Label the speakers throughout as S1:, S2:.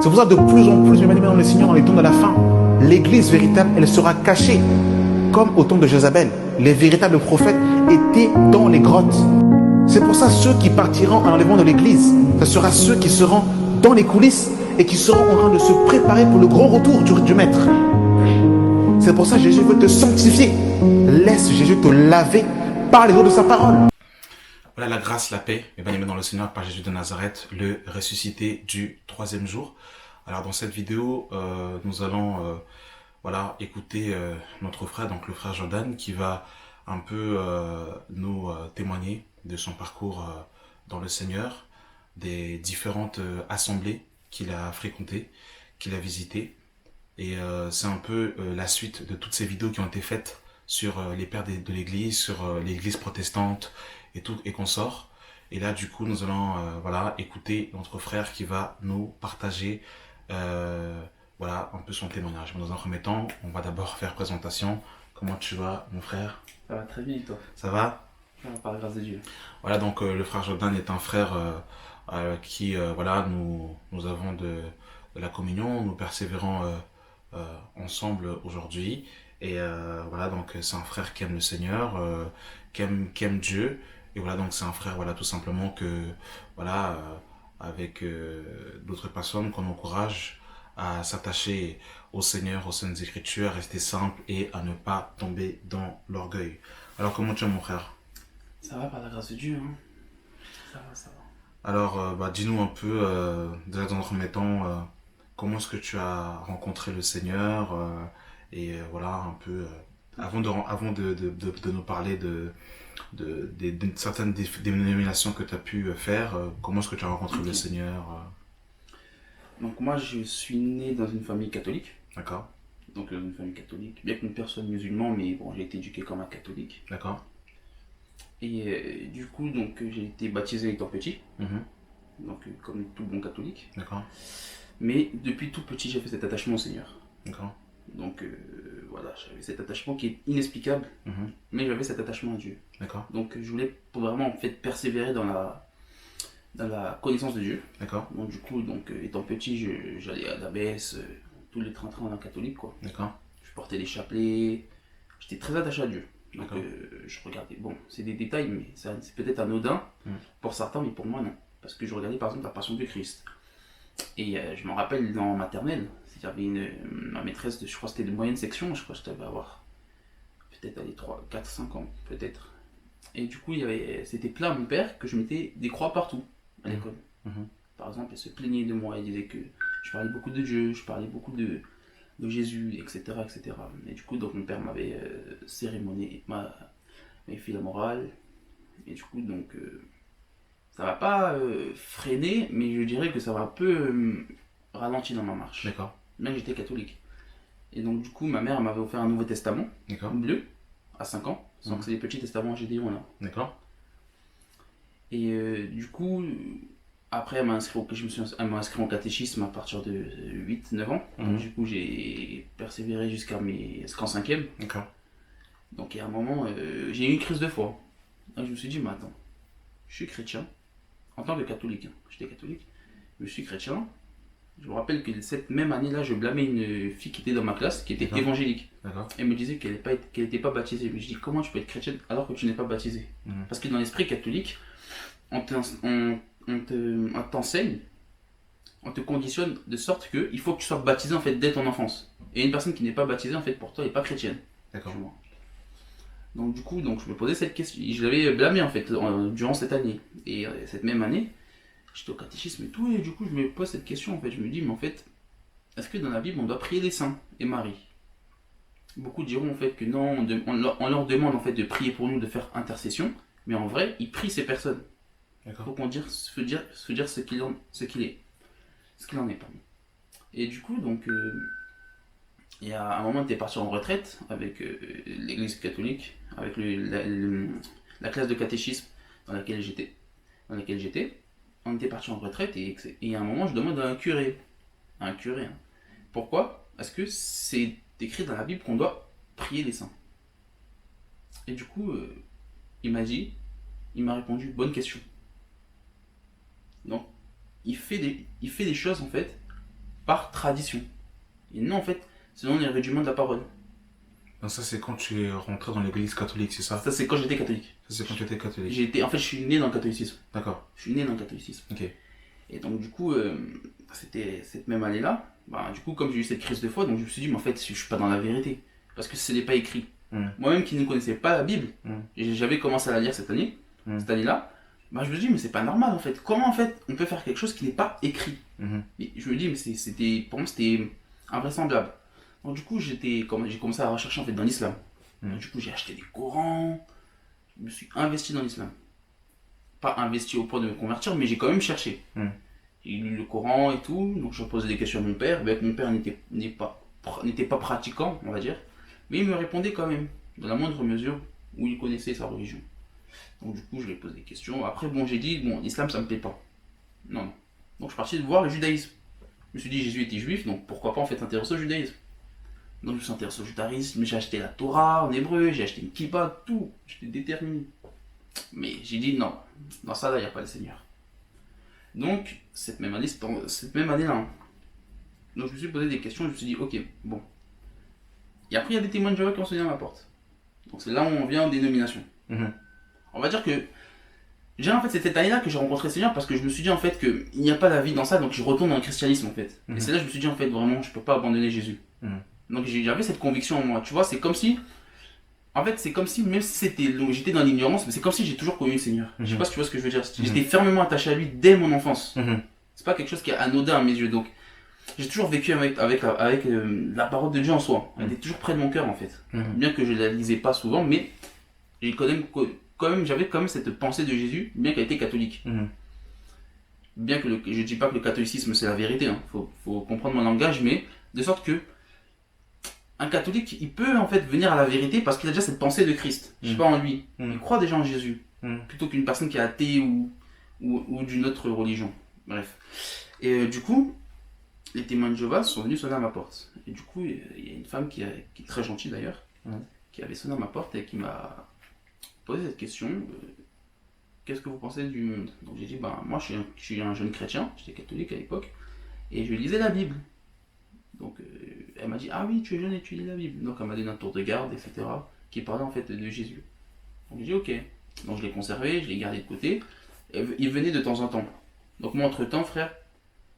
S1: C'est pour ça que de plus en plus, mes bien-aimés dans le Seigneur, dans les temps de la fin, l'église véritable, elle sera cachée. Comme au temps de Jézabel, les véritables prophètes étaient dans les grottes. C'est pour ça ceux qui partiront à l'enlèvement de l'église, ce sera ceux qui seront dans les coulisses et qui seront en train de se préparer pour le grand retour du Maître. C'est pour ça que Jésus veut te sanctifier. Laisse Jésus te laver par les eaux de sa parole.
S2: Voilà la grâce, la paix, mes bien-aimés dans le Seigneur, par Jésus de Nazareth, le ressuscité du 3e jour. Alors dans cette vidéo, nous allons écouter notre frère, donc le frère Jordan, qui va un peu nous témoigner de son parcours dans le Seigneur, des différentes assemblées qu'il a fréquentées, qu'il a visitées. Et c'est un peu la suite de toutes ces vidéos qui ont été faites sur les pères de l'Église, sur l'Église protestante et tout et consorts. Et là, du coup, nous allons écouter notre frère qui va nous partager un peu son témoignage. Mais dans un premier temps, on va d'abord faire présentation. Comment tu vas, mon frère?
S3: Ça va très bien et toi?
S2: Ça va?
S3: Ça va, par la grâce de Dieu.
S2: Voilà, donc le frère Jordan est un frère qui, nous avons de la communion, nous persévérons ensemble aujourd'hui. Et donc c'est un frère qui aime le Seigneur, qui aime Dieu. Et voilà, donc c'est un frère, tout simplement que, avec d'autres personnes qu'on encourage à s'attacher au Seigneur, aux Saintes Écritures, à rester simple et à ne pas tomber dans l'orgueil. Alors comment tu es, mon frère?
S3: Ça va, par la grâce de Dieu, hein. Ça va, ça va.
S2: Alors, dis-nous un peu, déjà dans un premier temps, comment est-ce que tu as rencontré le Seigneur un peu, avant de nous parler de certaines dénominations que tu as pu faire, comment est-ce que tu as rencontré le Seigneur
S3: Donc moi, je suis né dans une famille catholique.
S2: D'accord.
S3: Donc une famille catholique, bien que une personne musulmane, mais bon, j'ai été éduqué comme un catholique.
S2: D'accord.
S3: Et du coup, donc j'ai été baptisé étant petit, donc comme tout bon catholique.
S2: D'accord.
S3: Mais depuis tout petit, j'ai fait cet attachement au Seigneur.
S2: D'accord.
S3: Donc j'avais cet attachement qui est inexplicable, mais j'avais cet attachement à Dieu.
S2: D'accord.
S3: Donc je voulais vraiment persévérer dans la connaissance de Dieu.
S2: D'accord.
S3: Donc du coup, étant petit, j'allais à la messe, tous les trains en catholique, quoi.
S2: D'accord.
S3: Je portais des chapelets, j'étais très attaché à Dieu. Donc
S2: D'accord.
S3: je regardais, bon, c'est des détails, mais c'est peut-être anodin pour certains, mais pour moi non. Parce que je regardais par exemple la Passion du Christ. Et je me rappelle dans maternelle, j'avais ma maîtresse, je crois que c'était de moyenne section, je crois que je devais avoir peut-être 3, 4, 5 ans, peut-être. Et du coup, c'était plein à mon père que je mettais des croix partout à l'école. Par exemple, elle se plaignait de moi, elle disait que je parlais beaucoup de Dieu, je parlais beaucoup de Jésus, etc., etc. Et du coup, donc mon père m'avait cérémonié, m'avait fait la morale. Et du coup, donc, ça va pas freiner, mais je dirais que ça va un peu ralenti dans ma marche.
S2: D'accord.
S3: Même j'étais catholique. Et donc, du coup, ma mère m'avait offert un Nouveau Testament, bleu, à 5 ans. Donc, c'est les petits testaments Gédéon, là.
S2: D'accord.
S3: Et du coup, après, elle m'a inscrit en catéchisme à partir de 8-9 ans. Donc, du coup, j'ai persévéré jusqu'en 5e.
S2: D'accord.
S3: Donc, à un moment, j'ai eu une crise de foi. Donc, je me suis dit, mais attends, je suis chrétien, en tant que catholique, j'étais catholique, je suis chrétien. Je me rappelle que cette même année-là, je blâmais une fille qui était dans ma classe, qui était évangélique.
S2: D'accord.
S3: Elle me disait qu'elle n'était pas baptisée. Mais je dis, comment tu peux être chrétienne alors que tu n'es pas baptisée? Parce que dans l'esprit catholique, on t'enseigne, on te conditionne de sorte que il faut que tu sois baptisé en fait dès ton enfance. Et une personne qui n'est pas baptisée en fait pour toi n'est pas chrétienne.
S2: D'accord.
S3: Donc du coup, je me posais cette question, je l'avais blâmé en fait durant cette année. Et cette même année, j'étais au catéchisme et tout, et du coup je me pose cette question en fait, je me dis mais en fait, est-ce que dans la Bible on doit prier les saints et Marie? Beaucoup diront en fait que non, on leur demande en fait de prier pour nous, de faire intercession, mais en vrai, ils prient ces personnes. Il faut qu'on se dire ce qu'il en est, pardon. Et du coup, donc, il y a un moment, on était parti en retraite avec l'église catholique, avec la classe de catéchisme dans laquelle j'étais. On était parti en retraite et à un moment, je demande à un curé. Pourquoi? Parce que c'est écrit dans la Bible qu'on doit prier les saints. Et du coup, il m'a répondu, bonne question. Donc, il fait des choses en fait par tradition. Et non, en fait, selon les rudiments de la parole.
S2: Donc ça, c'est quand tu es rentré dans l'église catholique, c'est ça?
S3: Ça, c'est quand j'étais catholique.
S2: Ça, c'est quand tu étais catholique.
S3: En fait, je suis né dans le catholicisme.
S2: D'accord.
S3: Je suis né dans le catholicisme.
S2: Ok.
S3: Et donc, du coup, c'était cette même année-là. Bah, du coup, comme j'ai eu cette crise de foi, donc je me suis dit, mais en fait, je suis pas dans la vérité. Parce que ce n'est pas écrit. Moi-même qui ne connaissais pas la Bible, j'avais commencé à la lire cette année-là, bah, je me suis dit, mais c'est pas normal en fait. Comment en fait on peut faire quelque chose qui n'est pas écrit? Et je me dis, mais pour moi, c'était invraisemblable. Donc, du coup, j'ai commencé à rechercher en fait dans l'islam. Donc, du coup, j'ai acheté des Corans, je me suis investi dans l'islam. Pas investi au point de me convertir, mais j'ai quand même cherché. J'ai lu le Coran et tout, donc je posais des questions à mon père. Ben, mon père n'était pas pratiquant, on va dire, mais il me répondait quand même, dans la moindre mesure où il connaissait sa religion. Donc du coup, je lui ai posé des questions. Après, bon, j'ai dit, bon, l'islam, ça me plaît pas. Non. Donc je suis parti voir le judaïsme. Je me suis dit, Jésus était juif, donc pourquoi pas en fait s'intéresser au judaïsme. Donc je me suis intéressé au judaïsme, j'ai acheté la Torah en hébreu, j'ai acheté une kippa, tout. J'étais déterminé. Mais j'ai dit non, dans ça là, il n'y a pas le Seigneur. Donc, cette même année-là, hein. Donc je me suis posé des questions, je me suis dit, ok, bon. Et après, il y a des témoins de Jéhovah qui ont sonné à ma porte. Donc c'est là où on vient en dénomination. On va dire que, j'ai en fait c'est cette année-là que j'ai rencontré le Seigneur parce que je me suis dit en fait qu'il n'y a pas la vie dans ça, donc je retourne dans le christianisme en fait. Et c'est là que je me suis dit en fait vraiment, je peux pas abandonner Jésus. Donc j'avais cette conviction en moi, tu vois, c'est comme si... En fait, c'est comme si, même si j'étais dans l'ignorance, mais c'est comme si j'ai toujours connu le Seigneur. Je sais pas si tu vois ce que je veux dire. J'étais fermement attaché à lui dès mon enfance. C'est pas quelque chose qui est anodin à mes yeux. Donc, j'ai toujours vécu avec la parole de Dieu en soi. Elle était toujours près de mon cœur en fait. Bien que je la lisais pas souvent, mais j'avais quand même cette pensée de Jésus, bien qu'elle était catholique. Bien que je dis pas que le catholicisme c'est la vérité. Hein. Faut comprendre mon langage, mais de sorte que un catholique, il peut en fait venir à la vérité parce qu'il a déjà cette pensée de Christ. Je sais pas, en lui. Il croit déjà en Jésus. Plutôt qu'une personne qui est athée ou d'une autre religion. Bref. Et du coup, les témoins de Jéhovah sont venus sonner à ma porte. Et du coup, il y a une femme qui est très gentille d'ailleurs, qui avait sonné à ma porte et qui m'a posé cette question. Qu'est-ce que vous pensez du monde? Donc j'ai dit, bah, moi je suis un jeune chrétien, j'étais catholique à l'époque, et je lisais la Bible. Donc elle m'a dit, ah oui, tu es jeune et tu lis la Bible. Donc elle m'a donné un tour de garde, etc. qui parlait en fait de Jésus. Donc j'ai dit, ok. Donc je l'ai conservé, je l'ai gardé de côté. Et il venait de temps en temps. Donc moi, entre-temps, frère,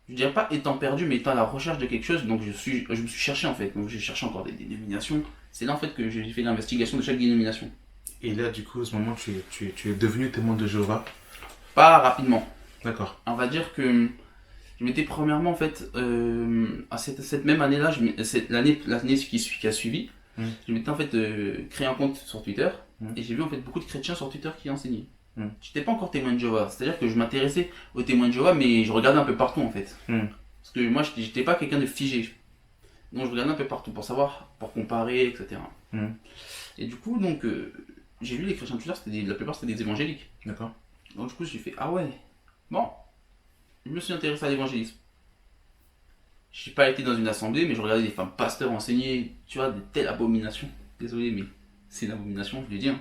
S3: je dirais pas étant perdu, mais étant à la recherche de quelque chose, donc je me suis cherché en fait. Donc j'ai cherché encore des dénominations. C'est là en fait que j'ai fait l'investigation de chaque dénomination.
S2: Et là, du coup, à ce moment, tu es devenu témoin de Jéhovah?
S3: Pas rapidement.
S2: D'accord.
S3: On va dire que je m'étais premièrement en fait, à cette même année-là, l'année qui a suivi, je m'étais en fait créé un compte sur Twitter et j'ai vu en fait beaucoup de chrétiens sur Twitter qui enseignaient. J'étais pas encore témoin de Jéhovah, c'est-à-dire que je m'intéressais aux témoins de Jéhovah, mais je regardais un peu partout en fait. Parce que moi, j'étais pas quelqu'un de figé. Donc je regardais un peu partout pour savoir, pour comparer, etc. Et du coup, donc, j'ai vu les chrétiens de Twitter, la plupart c'était des évangéliques.
S2: D'accord.
S3: Donc du coup, j'ai fait, ah ouais, bon, je me suis intéressé à l'évangélisme. Je n'ai pas été dans une assemblée, mais je regardais des femmes pasteurs enseigner, tu vois, de telles abominations. Désolé, mais c'est une abomination, je l'ai dit. Hein.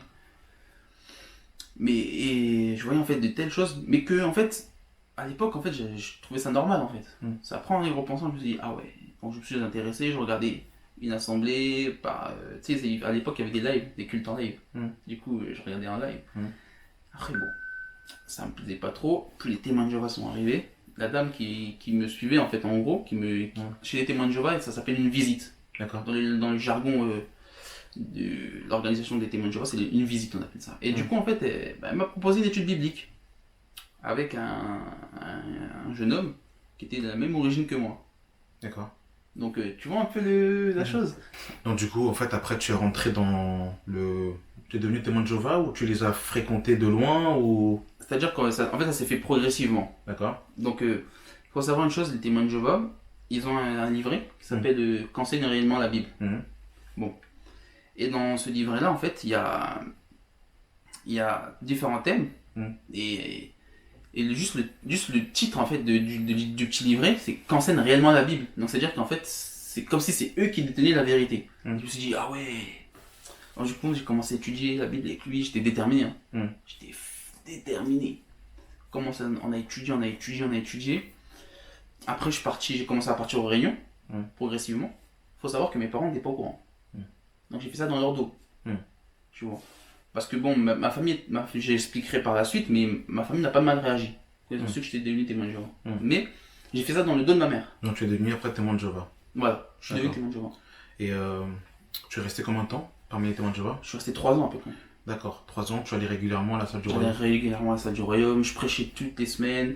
S3: Et je voyais en fait de telles choses, mais que en fait, à l'époque, en fait, je trouvais ça normal en fait. Ça prend en y repensant, je me suis dit, ah ouais, quand je me suis intéressé, je regardais une assemblée, tu sais, à l'époque, il y avait des lives, des cultes en live. Du coup, je regardais en live. Après, bon, ça me plaisait pas trop. Puis les témoins de Jéhovah sont arrivés. La dame qui me suivait, en fait, en gros, chez les témoins de Jéhovah, ça s'appelle une visite.
S2: D'accord.
S3: Dans le jargon de l'organisation des témoins de Jéhovah, c'est une visite, on appelle ça. Et du coup, en fait, elle m'a proposé une étude biblique avec un jeune homme qui était de la même origine que moi.
S2: D'accord.
S3: Donc, tu vois un peu la chose.
S2: Donc, du coup, en fait, après, tu es rentré dans le... Tu es devenu témoin de Jéhovah ou tu les as fréquentés de loin ou...
S3: C'est-à-dire qu'en fait, ça s'est fait progressivement.
S2: D'accord.
S3: Donc, il faut savoir une chose, les témoins de Jéhovah, ils ont un livret qui s'appelle Qu'enseigne réellement la Bible. Bon. Et dans ce livret-là, en fait, il y a différents thèmes. Et juste le titre, en fait, du petit livret, c'est Qu'enseigne réellement la Bible. Donc, c'est-à-dire qu'en fait, c'est comme si c'est eux qui détenaient la vérité. Je me suis dit, ah ouais. Alors, du coup, j'ai commencé à étudier la Bible avec lui, j'étais déterminé. J'étais déterminé. On a étudié. Après, j'ai commencé à partir aux réunions,
S2: Mm.
S3: progressivement. Il faut savoir que mes parents n'étaient pas au courant.
S2: Mm.
S3: Donc j'ai fait ça dans leur dos.
S2: Mm.
S3: Tu vois. Parce que bon, ma famille, j'expliquerai par la suite, mais ma famille n'a pas mal réagi. Ils ont su que j'étais devenu témoin de Jéhovah.
S2: Mm.
S3: Mais j'ai fait ça dans le dos de ma mère.
S2: Donc tu es devenu après témoin de Jéhovah.
S3: Voilà, je suis devenu
S2: D'accord.
S3: témoin de Jéhovah.
S2: Et tu es resté combien de temps parmi les témoins de Jéhovah?
S3: Je suis resté 3 ans à peu près.
S2: D'accord, 3 ans, tu allais régulièrement à la salle du
S3: J'allais
S2: royaume.
S3: régulièrement à la salle du royaume, je prêchais toutes les semaines.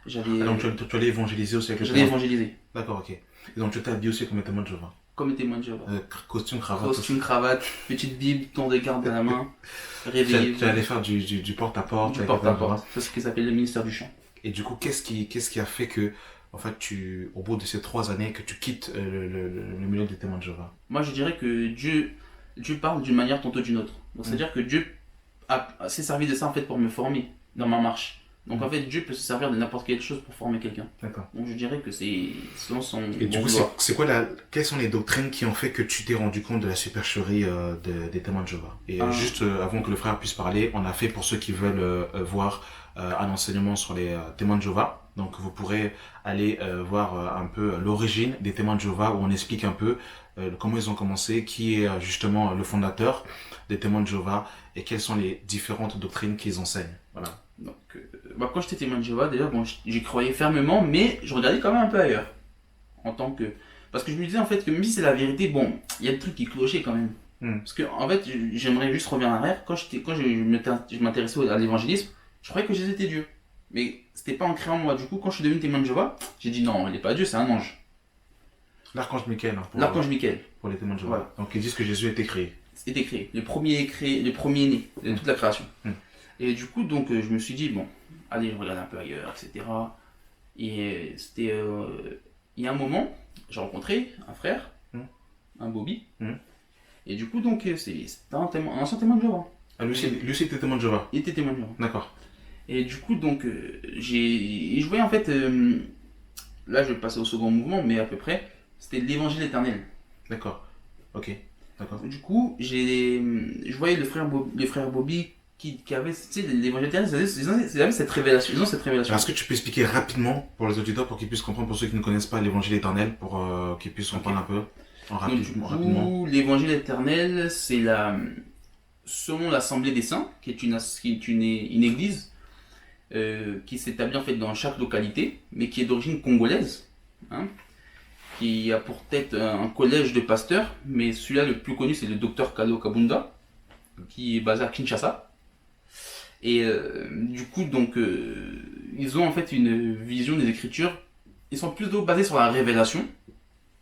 S3: J'allais
S2: Ah, donc tu allais évangéliser aussi avec les
S3: j'allais
S2: témoins.
S3: évangéliser.
S2: D'accord, ok. Et donc tu t'es habillé aussi comme témoin de Jéhovah.
S3: Comme témoin de Jéhovah.
S2: Costume, cravate.
S3: Costume, cravate, petite bible, ton de garde à la main,
S2: Tu
S3: réveillé.
S2: allais faire du porte-à-porte.
S3: Du
S2: avec les témoins de Jéhovah.
S3: porte-à-porte. C'est ce qui s'appelle le ministère du chant.
S2: Et du coup, qu'est-ce qui a fait que, en fait, au bout de ces 3 années, que tu quittes le milieu des témoins de Jéhovah?
S3: Moi, je dirais que Dieu parle d'une manière tantôt d'une autre. Donc, c'est-à-dire que Dieu s'est servi de ça en fait pour me former dans ma marche. Donc, en fait, Dieu peut se servir de n'importe quelle chose pour former quelqu'un.
S2: D'accord.
S3: Donc, je dirais que c'est selon son.
S2: Et du
S3: bon
S2: coup,
S3: vouloir.
S2: c'est quoi quelles sont les doctrines qui ont fait que tu t'es rendu compte de la supercherie des témoins de Jéhovah? Et juste avant que le frère puisse parler, on a fait pour ceux qui veulent voir un enseignement sur les témoins de Jéhovah. Donc vous pourrez aller voir un peu l'origine des témoins de Jéhovah, où on explique un peu comment ils ont commencé, qui est justement le fondateur des témoins de Jéhovah et quelles sont les différentes doctrines qu'ils enseignent. Voilà.
S3: Donc, quand j'étais témoin de Jéhovah, déjà, bon, j'y croyais fermement, mais je regardais quand même un peu ailleurs. En tant que. Parce que je me disais en fait que même si c'est la vérité, bon, il y a des trucs qui clochaient quand même. Parce que en fait, j'aimerais juste revenir en arrière. Quand je m'intéressais à l'évangélisme, je croyais que Jésus était Dieu. Mais c'était pas ancré en moi. Du coup, quand je suis devenu témoin de Jéhovah, j'ai dit non, il n'est pas Dieu, c'est un ange.
S2: L'archange Michael. Hein,
S3: L'archange Michael.
S2: Pour les témoins de Jéhovah.
S3: Voilà.
S2: Donc ils disent que Jésus a été créé.
S3: C'était créé. Le premier-né de toute la création. Et du coup, donc, je me suis dit, bon, allez, je regarde un peu ailleurs, etc. Et c'était. Il y a un moment, j'ai rencontré un frère, un Bobby. Et du coup, donc, c'était un ancien témoin de Jéhovah.
S2: Ah, lui, c'était témoin de Jéhovah.
S3: Il était témoin de Jéhovah.
S2: D'accord.
S3: Et du coup, donc, je voyais en fait. Là, je vais passer au second mouvement, mais à peu près, c'était l'évangile éternel.
S2: D'accord. Ok. D'accord.
S3: Du coup, je voyais le frère Bobby qui avait, tu sais, l'évangile éternel, ils avaient cette révélation. Ils ont cette révélation.
S2: Alors, est-ce que tu peux expliquer rapidement pour les auditeurs, pour qu'ils puissent comprendre, pour ceux qui ne connaissent pas l'évangile éternel, pour qu'ils puissent comprendre un peu
S3: Donc, du coup, l'évangile éternel, c'est selon l'Assemblée des Saints, qui est une église qui s'établit en fait dans chaque localité, mais qui est d'origine congolaise, hein, qui a pour tête un collège de pasteurs, mais celui-là le plus connu c'est le docteur Kalo Kabunda, qui est basé à Kinshasa. Et du coup, donc, ils ont en fait une vision des Écritures. Ils sont plutôt basés sur la révélation.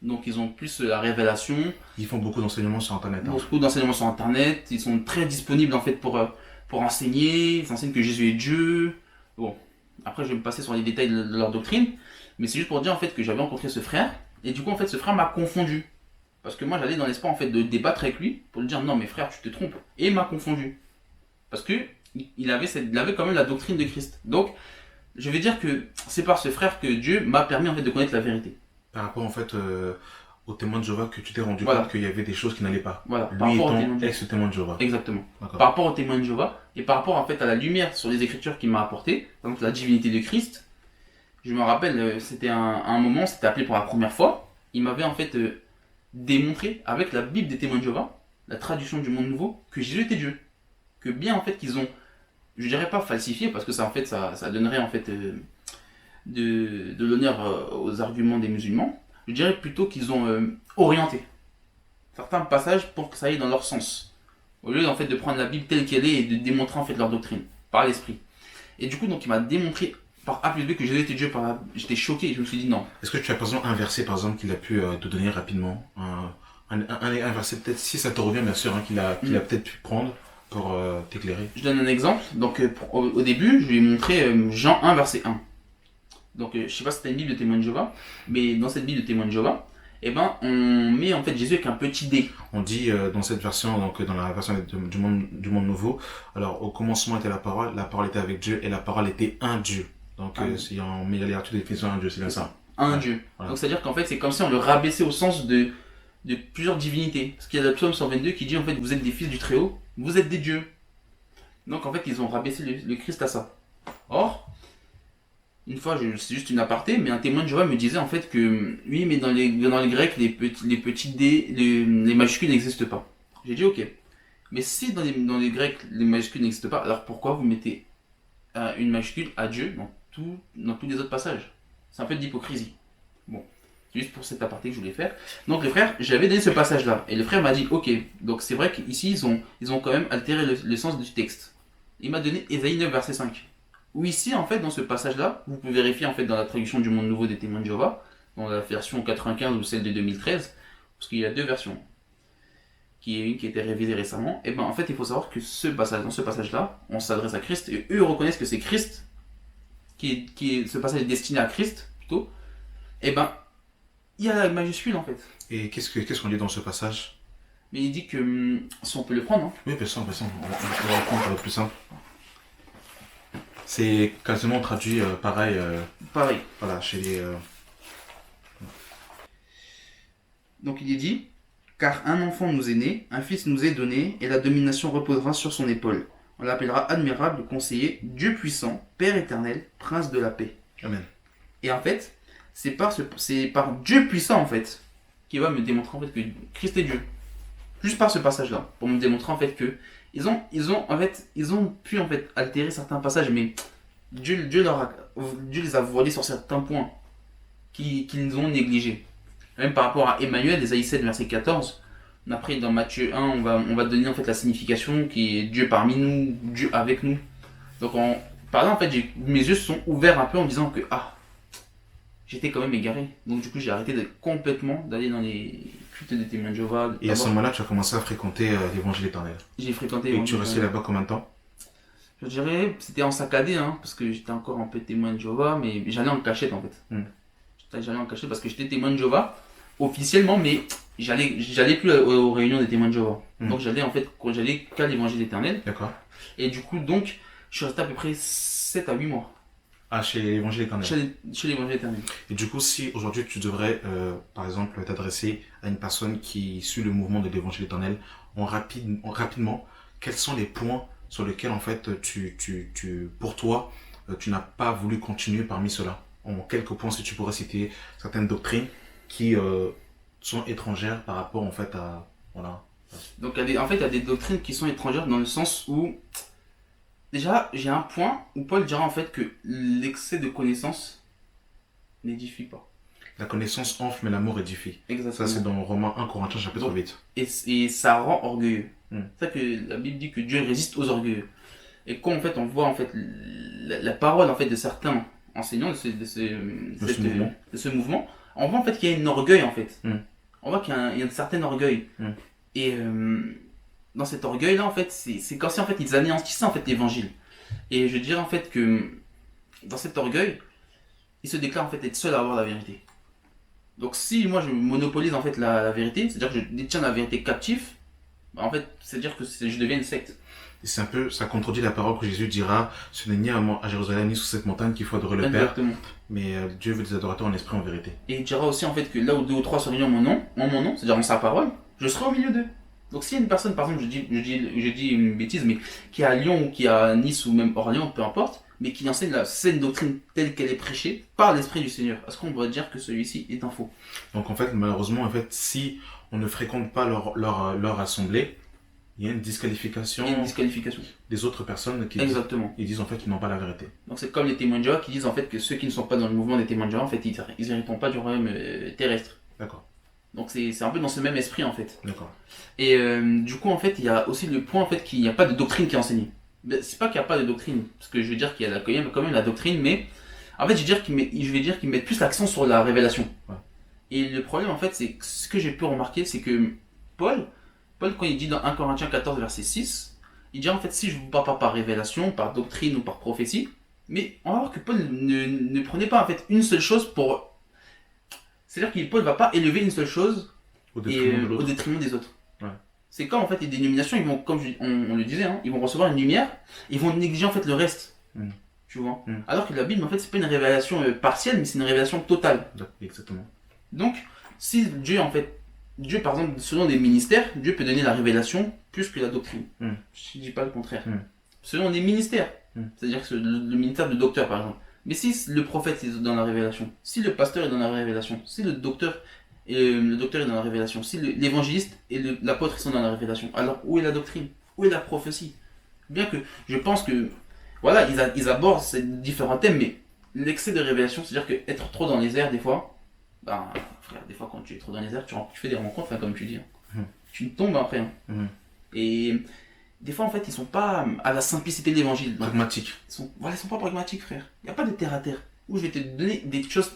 S3: Donc, ils ont plus la révélation.
S2: Ils font beaucoup d'enseignements sur Internet. Hein.
S3: Beaucoup d'enseignements sur Internet. Ils sont très disponibles en fait pour enseigner. Ils enseignent que Jésus est Dieu. Bon, après, je vais me passer sur les détails de leur doctrine. Mais c'est juste pour dire en fait que j'avais rencontré ce frère. Et du coup, en fait, ce frère m'a confondu. Parce que moi, j'allais dans l'espoir en fait de débattre avec lui pour lui dire non, mais frère, tu te trompes. Et il m'a confondu. Parce que il avait quand même la doctrine de Christ. Donc, je vais dire que c'est par ce frère que Dieu m'a permis en fait de connaître la vérité.
S2: Par rapport en fait au témoin de Jéhovah, que tu t'es rendu
S3: Voilà.
S2: compte qu'il y avait des choses qui n'allaient pas.
S3: Voilà.
S2: Lui
S3: Par rapport au témoin
S2: étant
S3: de Jéhovah.
S2: ex-témoin de Jéhovah.
S3: Exactement.
S2: D'accord.
S3: Par rapport au témoin de Jéhovah et par rapport en fait à la lumière sur les Écritures qu'il m'a apporté, donc la divinité de Christ. Je me rappelle, c'était un moment, c'était appelé pour la première fois. Il m'avait en fait démontré avec la Bible des témoins de Jéhovah, la traduction du monde nouveau, que Jésus était Dieu. Que bien en fait qu'ils ont, je dirais pas falsifié parce que ça en fait ça donnerait en fait de l'honneur aux arguments des musulmans. Je dirais plutôt qu'ils ont orienté certains passages pour que ça aille dans leur sens. Au lieu en fait de prendre la Bible telle qu'elle est et de démontrer en fait leur doctrine par l'esprit. Et du coup donc il m'a démontré par A plus B que Jésus était Dieu. J'étais choqué et je me suis dit non.
S2: Est-ce que tu as par exemple un verset par exemple qu'il a pu te donner rapidement, un verset peut-être, si ça te revient bien sûr, hein, qu'il a peut-être pu prendre pour t'éclairer.
S3: Je donne un exemple. Donc au début je lui ai montré Jean 1 verset 1. Donc je sais pas si c'était une Bible de témoin de Jéhovah, mais dans cette Bible de témoin de Jéhovah, eh ben, on met en fait Jésus avec un petit d.
S2: On dit dans cette version, donc dans la version du monde nouveau, alors au commencement était la parole était avec Dieu et la parole était un Dieu. Donc si on met l'aléatoire de définition un Dieu, c'est bien ça.
S3: Un Dieu. Voilà. Donc c'est-à-dire qu'en fait c'est comme si on le rabaissait au sens de plusieurs divinités. Parce qu'il y a le psaume 122 qui dit en fait vous êtes des fils du Très-Haut, vous êtes des dieux. Donc en fait ils ont rabaissé le Christ à ça. Or, une fois, c'est juste une aparté, mais un témoin de Jéhovah me disait en fait que oui, mais dans les Grecs, les petits D, les majuscules n'existent pas. J'ai dit ok. Mais si dans les Grecs, les majuscules n'existent pas, alors pourquoi vous mettez une majuscule à Dieu dans tous les autres passages? C'est un peu d'hypocrisie. Bon, c'est juste pour cet aparté que je voulais faire. Donc les frères, j'avais donné ce passage-là, et le frère m'a dit ok. Donc c'est vrai qu'ici, ils ont quand même altéré le sens du texte. Il m'a donné Ésaïe 9, verset 5. Où ici, en fait, dans ce passage-là, vous pouvez vérifier en fait dans la traduction du Monde Nouveau des Témoins de Jéhovah, dans la version 95 ou celle de 2013, parce qu'il y a deux versions, qui est une qui a été révisée récemment. Et ben en fait, il faut savoir que dans ce passage-là, on s'adresse à Christ, et eux reconnaissent que c'est Christ, ce passage est destiné à Christ, plutôt. Et ben, il y a la majuscule en fait.
S2: Et qu'est-ce qu'on dit dans ce passage?
S3: Mais il dit que, si on peut le prendre, hein.
S2: Oui, bien sûr, on va reprendre pour le plus simple. C'est quasiment traduit pareil.
S3: Pareil.
S2: Voilà, chez les.
S3: Donc il est dit, car un enfant nous est né, un fils nous est donné, et la domination reposera sur son épaule. On l'appellera admirable, conseiller, Dieu puissant, Père éternel, prince de la paix.
S2: Amen.
S3: Et en fait, c'est par Dieu puissant en fait, qui va me démontrer en fait que Christ est Dieu. Juste par ce passage-là, pour me démontrer en fait que ils ont pu en fait altérer certains passages, mais Dieu les a voilés sur certains points qu'ils ont négligés. Même par rapport à Emmanuel, Ésaïe 7, verset 14. Après, dans Matthieu 1, on va donner en fait la signification qui est Dieu parmi nous, Dieu avec nous. Donc, par exemple, en fait, mes yeux se sont ouverts un peu en me disant que j'étais quand même égaré. Donc, du coup, j'ai arrêté complètement d'aller dans les cultes des témoins de Jéhovah.
S2: Et à ce moment-là, tu as commencé à fréquenter l'évangile éternel.
S3: J'ai fréquenté.
S2: Et tu restais là-bas combien de temps?
S3: Je dirais, c'était en saccadé, parce que j'étais encore un peu témoin de Jéhovah, mais j'allais en cachette en fait. J'allais en cachette parce que j'étais témoin de Jéhovah officiellement, mais j'allais plus aux réunions des témoins de Jéhovah. Donc j'allais qu'à l'évangile éternel.
S2: D'accord.
S3: Et du coup, donc, je suis resté à peu près 7 à 8 mois.
S2: Ah, chez l'évangile éternel.
S3: Chez l'évangile éternel.
S2: Et du coup, si aujourd'hui tu devrais, par exemple, t'adresser à une personne qui suit le mouvement de l'évangile éternel, rapidement, quels sont les points sur lesquels, en fait, pour toi, tu n'as pas voulu continuer parmi ceux-là? En quelques points, si tu pourrais citer certaines doctrines qui sont étrangères par rapport, en fait, à... Voilà.
S3: Donc, il y a des doctrines qui sont étrangères dans le sens où... Déjà, j'ai un point où Paul dira en fait que l'excès de connaissance n'édifie pas.
S2: La connaissance enfle, mais l'amour édifie.
S3: Exactement.
S2: Ça, c'est dans Romains 1 Corinthiens chapitre 8.
S3: Et ça rend orgueilleux.
S2: C'est
S3: ça que la Bible dit que Dieu résiste aux orgueilleux. Et quand en fait on voit en fait la parole en fait de certains enseignants de ce mouvement, on voit en fait qu'il y a un orgueil en fait. On voit qu'il y a un certain orgueil. Et dans cet orgueil là en fait c'est comme si en fait ils anéantissaient en fait l'évangile. Et je dirais en fait que dans cet orgueil ils se déclarent en fait être seuls à avoir la vérité. Donc si moi je monopolise en fait la vérité, c'est-à-dire que je détiens la vérité captive, en fait c'est-à-dire que je deviens une secte.
S2: Et c'est un peu, ça contredit la parole que Jésus dira, ce n'est ni à Jérusalem ni sous cette montagne qu'il faut adorer le Père, mais Dieu veut des adorateurs en esprit et en vérité. Et
S3: il dira aussi en fait que là où 2 ou 3 sont réunis en mon nom, c'est-à-dire en sa parole, je serai au milieu d'eux. Donc s'il y a une personne, par exemple, je dis une bêtise, mais qui est à Lyon ou qui est à Nice ou même Orléans, peu importe, mais qui enseigne la saine doctrine telle qu'elle est prêchée par l'Esprit du Seigneur, est-ce qu'on pourrait dire que celui-ci est un faux?
S2: Donc en fait, malheureusement, en fait, si on ne fréquente pas leur assemblée, il y a une disqualification, des autres personnes qui disent en fait qu'ils n'ont pas la vérité.
S3: Donc c'est comme les témoins de Jéhovah qui disent en fait que ceux qui ne sont pas dans le mouvement des témoins de Jéhovah, en fait, ils n'héritent pas du royaume terrestre.
S2: D'accord.
S3: Donc c'est un peu dans ce même esprit en fait.
S2: D'accord.
S3: Et du coup en fait il y a aussi le point en fait qu'il n'y a pas de doctrine qui est enseignée. C'est pas qu'il n'y a pas de doctrine, parce que je veux dire qu'il y a quand même la doctrine, mais en fait je vais dire qu'ils mettent plus l'accent sur la révélation.
S2: Ouais.
S3: Et le problème en fait c'est que ce que j'ai pu remarquer c'est que Paul quand il dit dans 1 Corinthiens 14 verset 6, il dit en fait si je vous parle pas par révélation, par doctrine ou par prophétie, mais on va voir que Paul ne prenait pas en fait une seule chose pour... C'est-à-dire que Paul ne va pas élever une seule chose au détriment des autres.
S2: Ouais.
S3: C'est comme en fait les dénominations, ils vont, comme on le disait, ils vont recevoir une lumière, ils vont négliger en fait le reste. Tu vois. Alors que la Bible en fait c'est pas une révélation partielle, mais c'est une révélation totale.
S2: Exactement.
S3: Donc si Dieu par exemple selon des ministères, Dieu peut donner la révélation plus que la doctrine. Je dis pas le contraire. Selon des ministères, c'est-à-dire que le ministère de docteur par exemple. Mais si le prophète est dans la révélation, si le pasteur est dans la révélation, si le docteur est dans la révélation, si l'évangéliste et l'apôtre sont dans la révélation, alors où est la doctrine? Où est la prophétie? Bien que je pense que, voilà, ils abordent ces différents thèmes, mais l'excès de révélation, c'est-à-dire qu'être trop dans les airs, des fois, ben, frère, des fois quand tu es trop dans les airs, tu fais des rencontres, hein, comme tu dis. Hein. Tu tombes après. Hein. Et des fois, en fait, ils sont pas à la simplicité de l'évangile.
S2: Pragmatique.
S3: Ils sont pas pragmatiques, frère. Il n'y a pas de terre à terre. Où je vais te donner des choses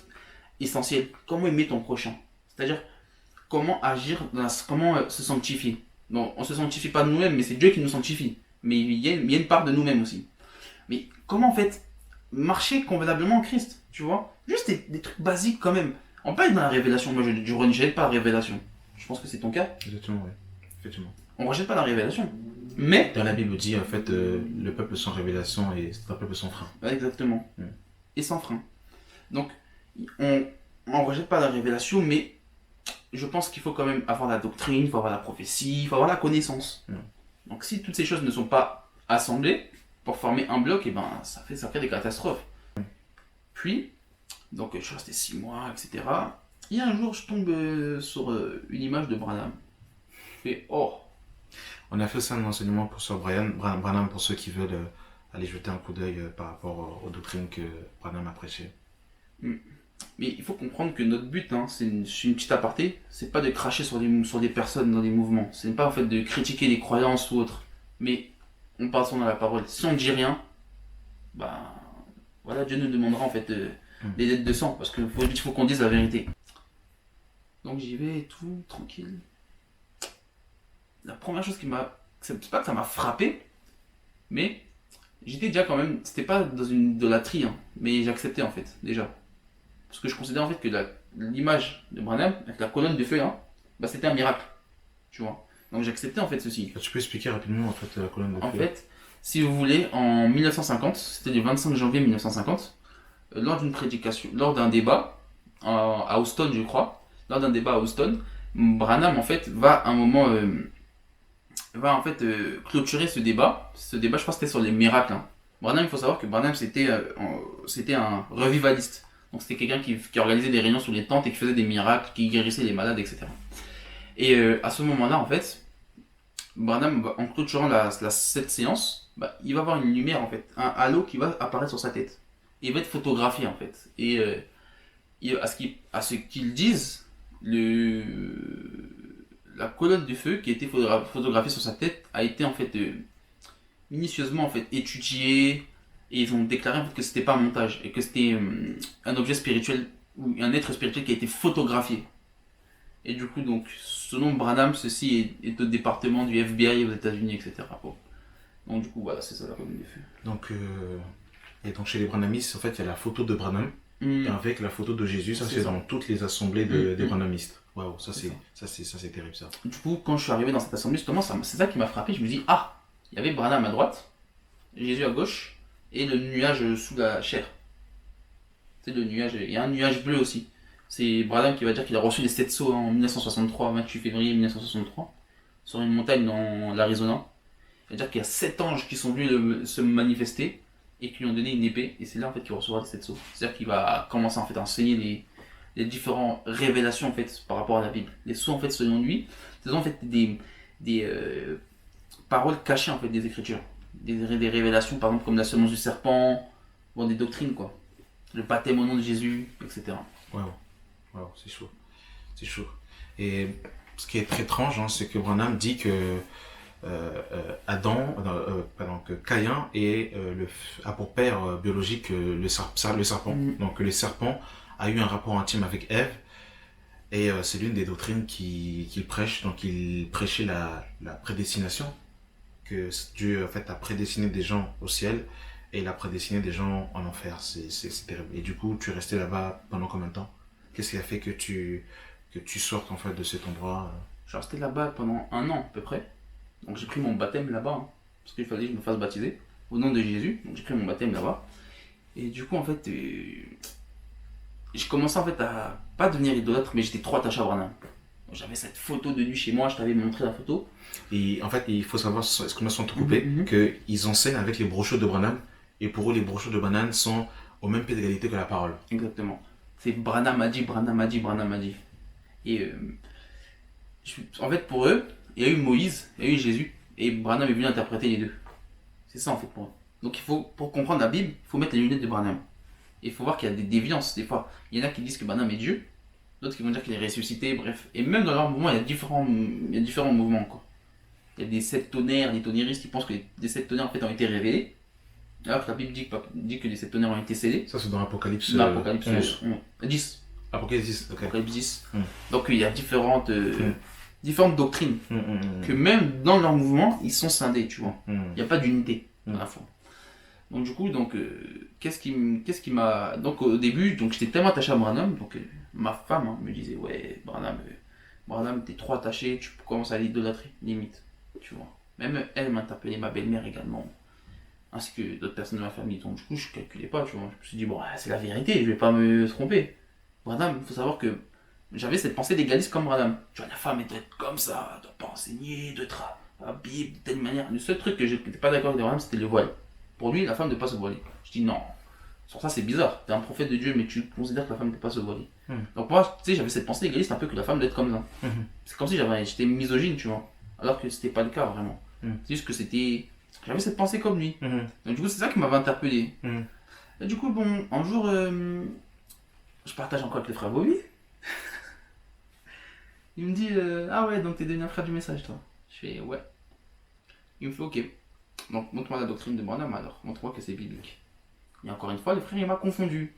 S3: essentielles. Comment aimer ton prochain. C'est-à-dire, comment agir, comment se sanctifier. Bon, on se sanctifie pas de nous-mêmes, mais c'est Dieu qui nous sanctifie. Mais il y a une part de nous-mêmes aussi. Mais comment, en fait, marcher convenablement en Christ, tu vois? Juste des trucs basiques quand même. On peut être dans la révélation. Moi, je ne rejette pas la révélation. Je pense que c'est ton cas.
S2: Exactement, oui. Effectivement.
S3: On rejette pas la révélation. Mais...
S2: Dans la Bible dit, en fait, le peuple sans révélation et c'est un peuple sans frein.
S3: Exactement. Et sans frein. Donc, on rejette pas la révélation, mais je pense qu'il faut quand même avoir la doctrine, il faut avoir la prophétie, il faut avoir la connaissance. Donc, si toutes ces choses ne sont pas assemblées pour former un bloc, et ben, ça fait des catastrophes. Puis, donc, je suis resté 6 mois, etc. Et un jour, je tombe sur une image de Branham. Je fais, oh.
S2: On a fait ça un enseignement pour Sir Branham pour ceux qui veulent aller jeter un coup d'œil par rapport aux doctrines que Branham a prêchées.
S3: Mais il faut comprendre que notre but, hein, c'est une petite aparté, c'est pas de cracher sur des personnes dans des mouvements. Ce n'est pas en fait de critiquer les croyances ou autres. Mais on parle dans la parole. Si on ne dit rien, ben voilà, Dieu nous demandera en fait des dettes de sang, parce qu'il faut qu'on dise la vérité. Donc j'y vais et tout, tranquille. La première chose c'est pas que ça m'a frappé, mais j'étais déjà quand même, c'était pas dans une idolâtrie, hein, mais j'acceptais en fait, déjà. Parce que je considère en fait que l'image de Branham, avec la colonne de feu, hein, bah, c'était un miracle, tu vois. Donc j'acceptais en fait ceci.
S2: Tu peux expliquer rapidement en fait la colonne de feu?
S3: En fait, si vous voulez, en 1950, c'était le 25 janvier 1950, lors d'une prédication, lors d'un débat, à Houston je crois, lors d'un débat à Houston, Branham en fait va un moment... va en fait clôturer ce débat. Ce débat, je crois que c'était sur les miracles. Hein. Branham, il faut savoir que Branham, c'était un revivaliste. Donc c'était quelqu'un qui organisait des réunions sous les tentes et qui faisait des miracles, qui guérissait les malades, etc. Et à ce moment-là, en fait, Branham, en clôturant cette séance, bah, il va avoir une lumière, en fait, un halo qui va apparaître sur sa tête. Et il va être photographié, en fait. Et à ce qu'ils disent, la colonne de feu qui a été photographiée sur sa tête a été en fait minutieusement en fait étudiée, et ils ont déclaré en fait que c'était pas un montage et que c'était un objet spirituel ou un être spirituel qui a été photographié. Et du coup donc selon Branham, ceci est au département du FBI aux États-Unis, etc. Bon. Donc du coup voilà, c'est ça la colonne de feu.
S2: Donc et donc chez les Branhamistes en fait il y a la photo de Branham avec la photo de Jésus, ça c'est dans toutes les assemblées des Branhamistes. Waouh, ça c'est terrible ça.
S3: Du coup, quand je suis arrivé dans cette assemblée, justement, c'est ça qui m'a frappé. Je me dis, ah, il y avait Branham à droite, Jésus à gauche, et le nuage sous la chair. C'est le nuage, il y a un nuage bleu aussi. C'est Branham qui va dire qu'il a reçu les 7 sceaux en 1963, 28 février 1963, sur une montagne dans l'Arizona. Il va dire qu'il y a 7 anges qui sont venus se manifester et qui lui ont donné une épée, et c'est là en fait qu'il recevra les 7 sceaux. C'est-à-dire qu'il va commencer en fait à enseigner les différentes révélations en fait par rapport à la Bible. Les sceaux en fait selon lui, ce sont en fait des paroles cachées en fait des Écritures, des révélations par exemple comme la semence du serpent, bon, des doctrines quoi, le baptême au nom de Jésus, etc.
S2: Waouh, c'est chaud, c'est chaud. Et ce qui est très étrange, hein, c'est que Branham dit que que Caïn a pour père biologique le serpent. Donc le serpent a eu un rapport intime avec Ève, et c'est l'une des doctrines qu'il prêche. Donc il prêchait la prédestination, que Dieu en fait a prédestiné des gens au ciel et il a prédestiné des gens en enfer. C'est terrible. Et du coup tu es resté là-bas pendant combien de temps? Qu'est-ce qui a fait que tu sortes en fait de cet endroit?
S3: Je suis resté là-bas pendant 1 an à peu près. Donc j'ai pris mon baptême là-bas, hein, parce qu'il fallait que je me fasse baptiser au nom de Jésus. Donc j'ai pris mon baptême là-bas. Et du coup en fait j'ai commencé en fait à pas devenir idolâtre, mais j'étais trop attaché à Branham. J'avais cette photo de lui chez moi, je t'avais montré la photo.
S2: Et en fait, il faut savoir, excuse-moi sans te couper, qu'ils enseignent avec les brochures de Branham. Et pour eux, les brochures de Branham sont au même pied d'égalité que la parole.
S3: Exactement. C'est Branham a dit, Branham a dit, Branham a dit. Et en fait, pour eux, il y a eu Moïse, il y a eu Jésus, et Branham est venu interpréter les deux. C'est ça en fait pour eux. Donc pour comprendre la Bible, il faut mettre les lunettes de Branham. Et il faut voir qu'il y a des déviances des fois. Il y en a qui disent que Branham est Dieu, d'autres qui vont dire qu'il est ressuscité, bref. Et même dans leur mouvement, il y a différents mouvements, quoi. Il y a des sept tonnerres, des tonnéristes qui pensent que les sept tonnerres en fait ont été révélés. Alors que la Bible dit que les sept tonnerres ont été scellés.
S2: Ça, c'est dans l'Apocalypse
S3: 10.
S2: Apocalypse 10, ok.
S3: Apocalypse 10.
S2: Mm.
S3: Donc il y a différentes doctrines. Que même dans leur mouvement, ils sont scindés, tu vois. Il n'y a pas d'unité à la fois. Donc du coup, qu'est-ce qui m'a... Donc au début, j'étais tellement attaché à Branham, donc ma femme me disait, ouais, Branham, t'es trop attaché, tu commences à l'idolâtrer, limite, tu vois. Même elle m'a interpellé, ma belle-mère également, ainsi que d'autres personnes de ma famille. Donc du coup, je calculais pas, tu vois. Je me suis dit, bon, c'est la vérité, je vais pas me tromper. Branham, il faut savoir que j'avais cette pensée d'égaliste comme Branham. Tu vois, la femme, elle doit être comme ça, elle doit pas enseigner, elle doit être habillée de telle manière. Le seul truc que je n'étais pas d'accord avec Branham, c'était le voile. Pour lui, la femme ne peut pas se voiler. Je dis non. Sur ça, c'est bizarre. T'es un prophète de Dieu, mais tu considères que la femme ne peut pas se voiler. Donc moi, tu sais, j'avais cette pensée égaliste un peu que la femme doit être comme ça. C'est comme si j'étais misogyne, tu vois. Alors que c'était pas le cas, vraiment. C'est juste que j'avais cette pensée comme lui. Donc du coup, c'est ça qui m'avait interpellé. Et du coup, bon, un jour, je partage encore avec le frère Bobby. Il me dit, ah ouais, donc t'es devenu un frère du message, toi. Je fais, ouais. Il me fait, ok. Donc, montre-moi la doctrine de Branham alors, montre-moi que c'est biblique. Et encore une fois, le frère, il m'a confondu.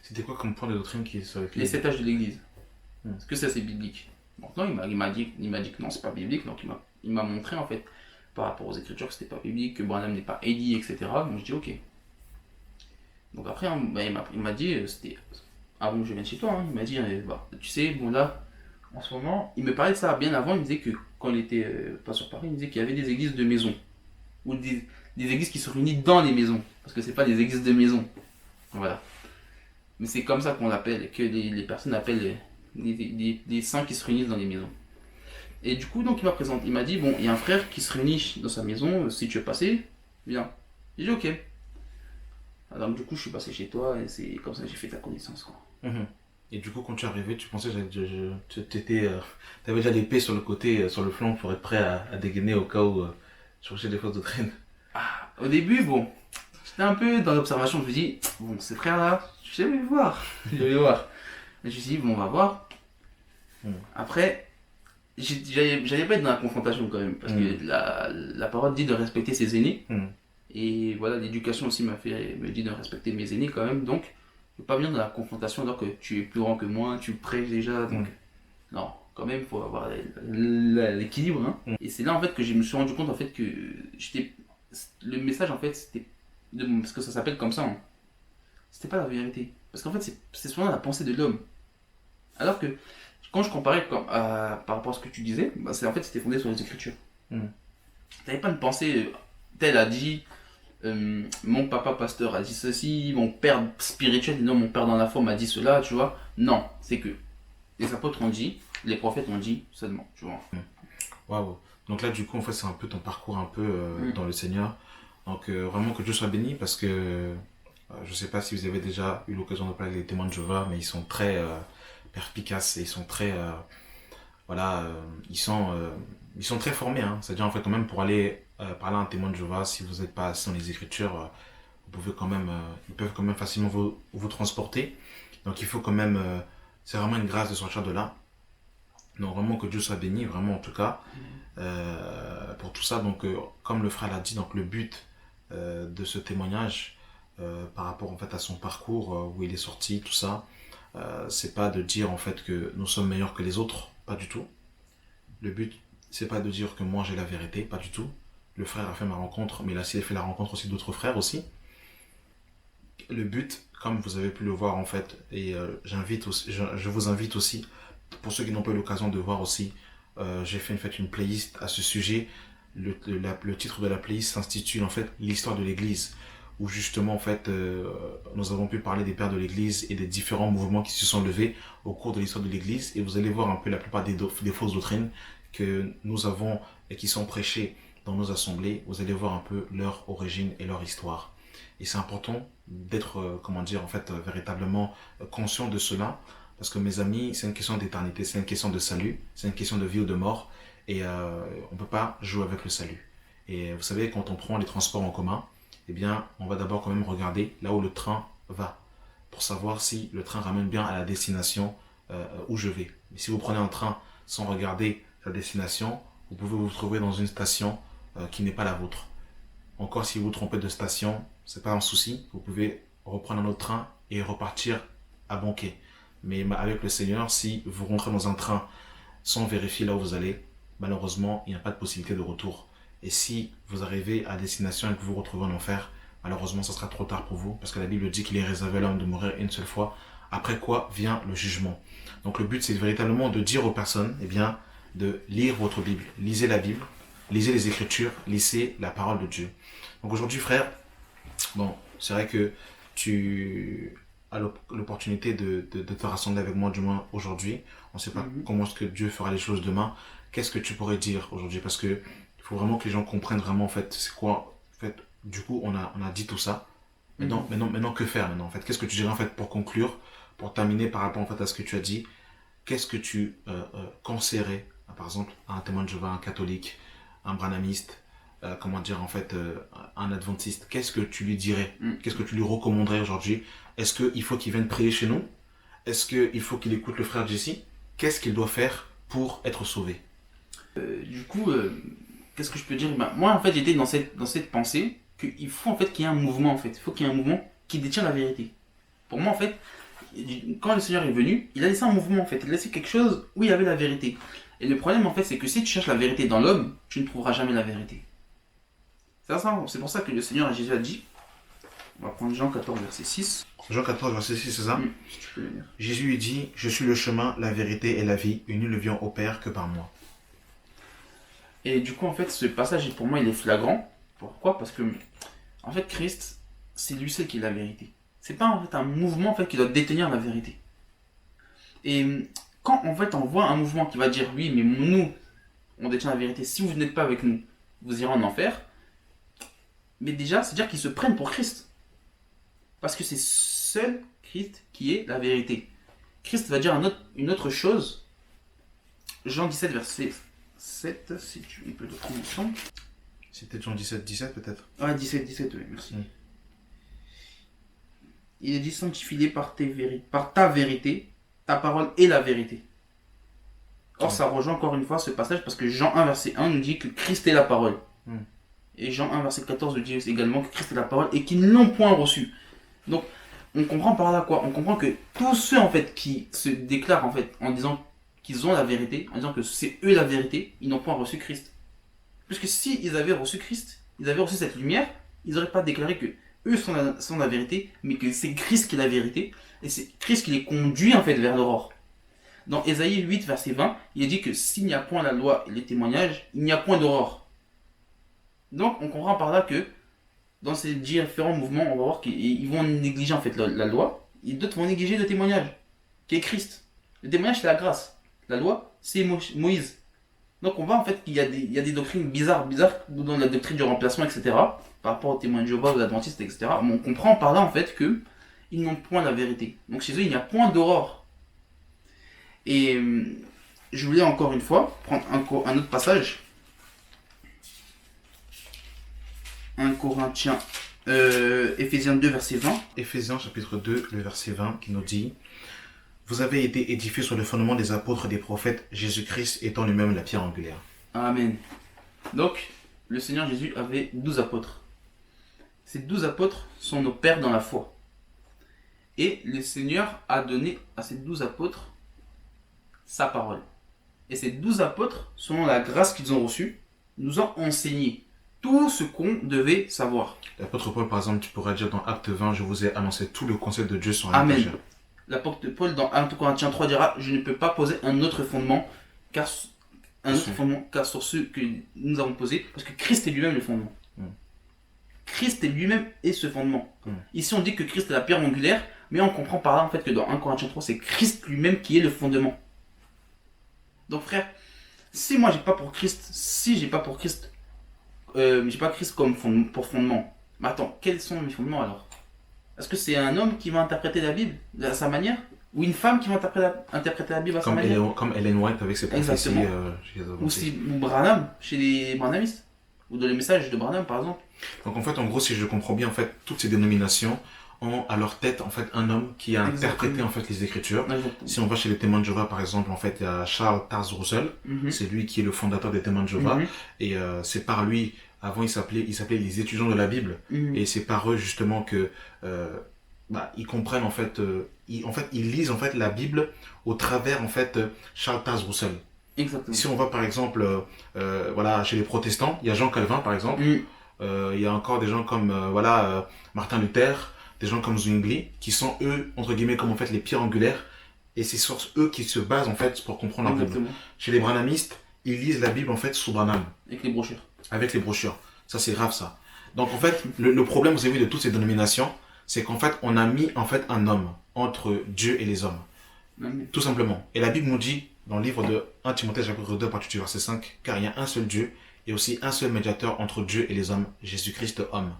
S2: C'était quoi comme point de doctrine qui est sur
S3: Les 7 âges de l'église. Est-ce que ça, c'est biblique? Donc, non, il m'a dit que non, c'est pas biblique. Donc, il m'a montré, en fait, par rapport aux écritures, que c'était pas biblique, que Branham n'est pas Eddie, etc. Donc, je dis, ok. Donc, après, il m'a dit, c'était avant que je vienne chez toi, il m'a dit, bah, tu sais, bon, là, en ce moment, il me parlait de ça bien avant. Il me disait que quand il était pas sur Paris, il me disait qu'il y avait des églises de maison. Ou des églises qui se réunissent dans les maisons. Parce que c'est pas des églises de maison. Voilà. Mais c'est comme ça qu'on l'appelle, que les personnes appellent des saints qui se réunissent dans les maisons. Et du coup, donc il m'a présenté, il m'a dit, bon, il y a un frère qui se réunit dans sa maison, si tu veux passer, viens. J'ai dit, ok. Alors du coup, je suis passé chez toi et c'est comme ça que j'ai fait ta connaissance, quoi.
S2: Et du coup, quand tu es arrivé, tu pensais que t'avais déjà l'épée sur le côté, sur le flanc, pour être prêt à dégainer au cas où tu recherchais des fausses doctrines.
S3: Au début, bon, j'étais un peu dans l'observation. Je me dis, bon, ces frères-là, je vais voir. Je vais voir. Et je me suis dit, bon, on va voir. Après, j'allais pas être dans la confrontation quand même. Parce que la parole dit de respecter ses aînés. Et voilà, l'éducation aussi me dit de respecter mes aînés quand même. Donc, je ne veux pas venir dans la confrontation alors que tu es plus grand que moi, tu prêches déjà. Donc, non, quand même, il faut avoir l'équilibre. Hein. Et c'est là en fait que je me suis rendu compte en fait que le message en fait c'était parce que ça s'appelle comme ça. Hein. C'était pas la vérité. Parce qu'en fait c'est souvent la pensée de l'homme. Alors que quand je comparais par rapport à ce que tu disais, bah, c'était fondé sur les Écritures. T'avais pas une pensée tel a dit. Mon papa pasteur a dit ceci, mon père spirituel, non, mon père dans la foi m'a dit cela, tu vois. Non, c'est que les apôtres ont dit, les prophètes ont dit seulement, tu vois.
S2: Waouh. Donc là, du coup, en fait, c'est un peu ton parcours un peu dans le Seigneur. Donc vraiment que Dieu soit béni parce que je sais pas si vous avez déjà eu l'occasion de parler des témoins de Jéhovah, mais ils sont très perspicaces et ils sont très ils sont très formés. Hein. C'est-à-dire en fait quand même pour aller parler à un témoin de Jéhovah, si vous n'êtes pas assis dans les Écritures, vous pouvez quand même, ils peuvent quand même facilement vous transporter. Donc il faut quand même, c'est vraiment une grâce de sortir de là. Donc vraiment que Dieu soit béni, vraiment en tout cas, pour tout ça. Donc comme le frère l'a dit, donc le but de ce témoignage par rapport en fait à son parcours, où il est sorti, tout ça, c'est pas de dire en fait que nous sommes meilleurs que les autres, pas du tout. Le but, c'est pas de dire que moi j'ai la vérité, pas du tout. Le frère a fait ma rencontre, mais il a fait la rencontre aussi d'autres frères aussi. Le but, comme vous avez pu le voir en fait, et je vous invite aussi, pour ceux qui n'ont pas eu l'occasion de voir aussi, j'ai fait une playlist à ce sujet. Le titre de la playlist s'intitule en fait l'histoire de l'église, où justement en fait nous avons pu parler des pères de l'église et des différents mouvements qui se sont levés au cours de l'histoire de l'église, et vous allez voir un peu la plupart des fausses doctrines que nous avons et qui sont prêchées dans nos assemblées. Vous allez voir un peu leur origine et leur histoire. Et c'est important d'être, comment dire, en fait, véritablement conscient de cela. Parce que mes amis, c'est une question d'éternité, c'est une question de salut, c'est une question de vie ou de mort. Et on ne peut pas jouer avec le salut. Et vous savez, quand on prend les transports en commun, eh bien, on va d'abord quand même regarder là où le train va, pour savoir si le train ramène bien à la destination où je vais. Mais si vous prenez un train sans regarder sa destination, vous pouvez vous trouver dans une station qui n'est pas la vôtre. Encore si vous vous trompez de station, c'est pas un souci, vous pouvez reprendre un autre train et repartir à bon quai. Mais avec le Seigneur, si vous rentrez dans un train sans vérifier là où vous allez, malheureusement, il n'y a pas de possibilité de retour. Et si vous arrivez à destination et que vous vous retrouvez en enfer, malheureusement, ça sera trop tard pour vous, parce que la Bible dit qu'il est réservé à l'homme de mourir une seule fois, après quoi vient le jugement. Donc le but, c'est véritablement de dire aux personnes, eh bien, de lire votre Bible. Lisez la Bible, lisez les Écritures, lisez la parole de Dieu. Donc aujourd'hui, frère, bon, c'est vrai que tu as l'opportunité de te rassembler avec moi, du moins aujourd'hui. On ne sait pas comment est-ce que Dieu fera les choses demain. Qu'est-ce que tu pourrais dire aujourd'hui? Parce que il faut vraiment que les gens comprennent vraiment, en fait, c'est quoi. En fait, du coup, on a dit tout ça. Maintenant, que faire maintenant? En fait, qu'est-ce que tu dirais en fait pour conclure, pour terminer par rapport en fait à ce que tu as dit? Qu'est-ce que tu conseillerais, par exemple, à un témoin de Jéhovah, un catholique, un branhamiste, comment dire en fait, un adventiste? Qu'est-ce que tu lui dirais? Qu'est-ce que tu lui recommanderais aujourd'hui? Est-ce qu'il faut qu'il vienne prier chez nous? Est-ce qu'il faut qu'il écoute le frère Jesse? Qu'est-ce qu'il doit faire pour être sauvé?
S3: Qu'est-ce que je peux dire? Moi, en fait, j'étais dans cette pensée qu'il faut en fait qu'il y ait un mouvement, en fait. Il faut qu'il y ait un mouvement qui détient la vérité. Pour moi, en fait, quand le Seigneur est venu, il a laissé un mouvement, en fait. Il a laissé quelque chose où il y avait la vérité. Et le problème, en fait, c'est que si tu cherches la vérité dans l'homme, tu ne trouveras jamais la vérité. C'est pour ça que le Seigneur Jésus a dit, on va prendre Jean 14, verset 6.
S2: Jean 14, verset 6, c'est ça?
S3: Si tu peux le lire.
S2: Jésus lui dit, je suis le chemin, la vérité et la vie, et nul ne vient au Père que par moi.
S3: Et du coup, en fait, ce passage, pour moi, il est flagrant. Pourquoi? Parce que, en fait, Christ, c'est lui seul qui est la vérité. C'est pas, en fait, un mouvement, en fait, qui doit détenir la vérité. Et quand, en fait, on voit un mouvement qui va dire, oui, mais nous, on détient la vérité. Si vous n'êtes pas avec nous, vous irez en enfer. Mais déjà, c'est-à-dire qu'ils se prennent pour Christ. Parce que c'est seul Christ qui est la vérité. Christ va dire une autre chose. Jean 17, verset 7, si tu peux le prendre ensemble.
S2: C'était Jean 17, 17 peut-être?
S3: Ah, 17, oui, merci. Il est dit, sanctifie-les par ta vérité, ta parole est la vérité. Or, ça rejoint encore une fois ce passage parce que Jean 1, verset 1 nous dit que Christ est la parole. Et Jean 1, verset 14 nous dit également que Christ est la parole et qu'ils n'ont point reçu. Donc, on comprend par là quoi? On comprend que tous ceux en fait qui se déclarent en fait en disant qu'ils ont la vérité, en disant que c'est eux la vérité, ils n'ont point reçu Christ. Puisque si ils avaient reçu Christ, ils avaient reçu cette lumière, ils n'auraient pas déclaré que eux sont la vérité, mais que c'est Christ qui est la vérité, et c'est Christ qui les conduit en fait vers l'aurore. Dans Ésaïe 8, verset 20, il est dit que s'il n'y a point la loi et les témoignages, il n'y a point d'aurore. Donc on comprend par là que dans ces différents mouvements, on va voir qu'ils vont négliger en fait la loi, et d'autres vont négliger le témoignage, qui est Christ. Le témoignage c'est la grâce, la loi c'est Moïse. Donc on voit en fait qu'il y a des doctrines bizarres dans la doctrine du remplacement, etc. Par rapport aux témoins de Jéhovah, aux adventistes, etc. Mais on comprend par là en fait que ils n'ont point la vérité. Donc chez eux il n'y a point d'aurore. Et je voulais encore une fois prendre un autre passage. 1 Corinthiens, Éphésiens 2, verset 20.
S2: Éphésiens chapitre 2, le verset 20 qui nous dit: vous avez été édifiés sur le fondement des apôtres et des prophètes, Jésus-Christ étant lui-même la pierre angulaire.
S3: Amen. Donc, le Seigneur Jésus avait 12 apôtres. Ces 12 apôtres sont nos pères dans la foi. Et le Seigneur a donné à ces 12 apôtres sa parole. Et ces 12 apôtres, selon la grâce qu'ils ont reçue, nous ont enseigné tout ce qu'on devait savoir.
S2: L'apôtre Paul, par exemple, tu pourrais dire dans Acte 20, je vous ai annoncé tout le conseil de Dieu sur un étagère.
S3: Amen. L'apôtre Paul dans 1 Corinthiens 3 dira, je ne peux pas poser un autre fondement car sur ceux que nous avons posés, parce que Christ est lui-même le fondement. Christ est lui-même est ce fondement. Ici on dit que Christ est la pierre angulaire, mais on comprend par là en fait que dans 1 Corinthiens 3 c'est Christ lui-même qui est le fondement. Donc frère, si j'ai pas Christ comme pour fondement, Mais attends, quels sont mes fondements alors? Est-ce que c'est un homme qui va interpréter la Bible à sa manière? Ou une femme qui va interpréter la Bible à sa manière?
S2: Comme Ellen White avec ses prophéties.
S3: Ou Branham, chez les Branhamistes. Ou dans les messages de Branham, par exemple.
S2: Donc en fait, en gros, si je comprends bien, en fait, toutes ces dénominations ont à leur tête en fait un homme qui a interprété en fait les Écritures.
S3: Exactement.
S2: Si on va chez les témoins de Jéhovah, par exemple, en fait, il y a Charles Taze Russell. C'est lui qui est le fondateur des témoins de Jéhovah. Et c'est par lui, avant il s'appelait les étudiants de la Bible. Et c'est par eux justement que ils comprennent en fait, ils lisent en fait la Bible au travers en fait Charles Taze Russell.
S3: Exactement.
S2: Si on va par exemple voilà, chez les protestants, il y a Jean Calvin par exemple. Il y a encore des gens comme Martin Luther, des gens comme Zwingli, qui sont eux, entre guillemets, comme en fait les pierres angulaires, et c'est sur eux qui se basent en fait pour comprendre la Bible. Chez les branhamistes, ils lisent la Bible en fait sous Branham.
S3: Avec les brochures.
S2: Avec les brochures. Ça c'est grave ça. Donc en fait, le problème, vous avez vu, de toutes ces dénominations, c'est qu'en fait, on a mis en fait un homme entre Dieu et les hommes. Tout simplement. Et la Bible nous dit, dans le livre de 1 Timothée chapitre 2, partie du verset 5, car il y a un seul Dieu, et aussi un seul médiateur entre Dieu et les hommes, Jésus-Christ homme.